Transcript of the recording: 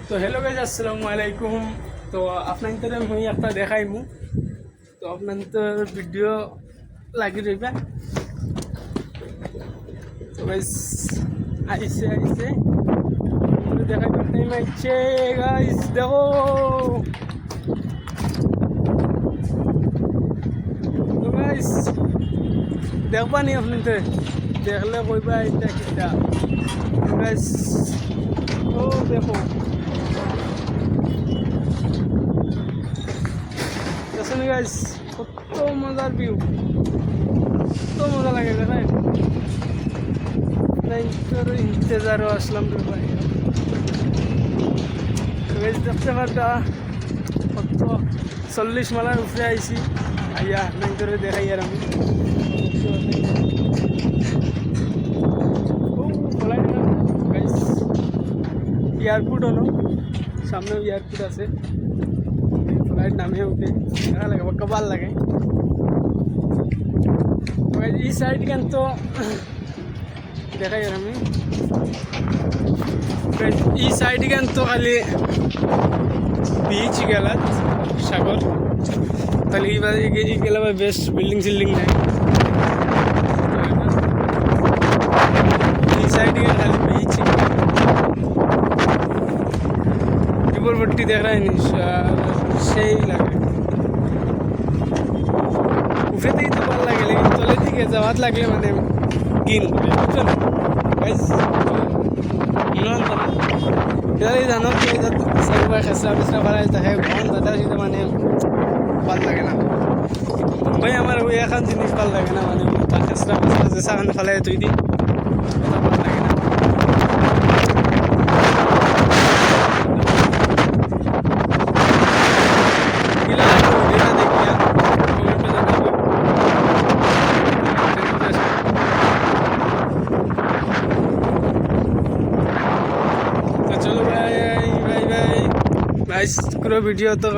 তো hello guys আসসালামু আলাইকুম। তো আপনাদের মুই একটা দেখাইমু, তো আপনাদের ভিডিও লাগি রইবা। তো গাইজ আইসে দেখাইবার টাইম আইছে। গাইজ দেখো, তো গাইজ দেখবা নি আপনাদের, দেখলে কইবা এটা কিটা। গাইজ ও দেখো দেখুন গাইজ, কত মজার ভিউ, কত মজা লাগে দেখাই। তোর ইন্তজারও আসলাম রে ভাই। দেখতে পারটা কত 40 মালার উপরে আইসি আইয়া নাই করে দেখাই। আর আমি এয়ারপোর্ট হলো, সামনেও এয়ারপোর্ট আছে। ফ্লাইট নামে উঠে দেখা লাগে, কবাল লাগে। এই সাইড কেন তো দেখাই। আর আমি এই সাইড কেন তো খালি বিচ গেলাত সাগর, তাহলে এই গেলে বেশ বিল্ডিং সিল্ডিং নাই। এই সাইড কেন খালি বিচ ডিপরপট্টি দেখ রায় নি, সেই লাগে। উঠে দিকে তো ভালো লাগে, লেকিন তলে দিকে যাওয়াত লাগলে মানে গিন করে বুঝছেন। জানো চারিবার খেসরা ফেসরা বাড়াই থাকে, ঘন দাদা সেটা মানে ভাল লাগে না ভাই। আমার ওই এখন জিনিস ভাল লাগে না, মানে খেসরা ফেসরা যে সাখানে ফেলাই তুই দি ভাল লাগে না। चलो भाई भाई भाई भाई पूरा वीडियो तो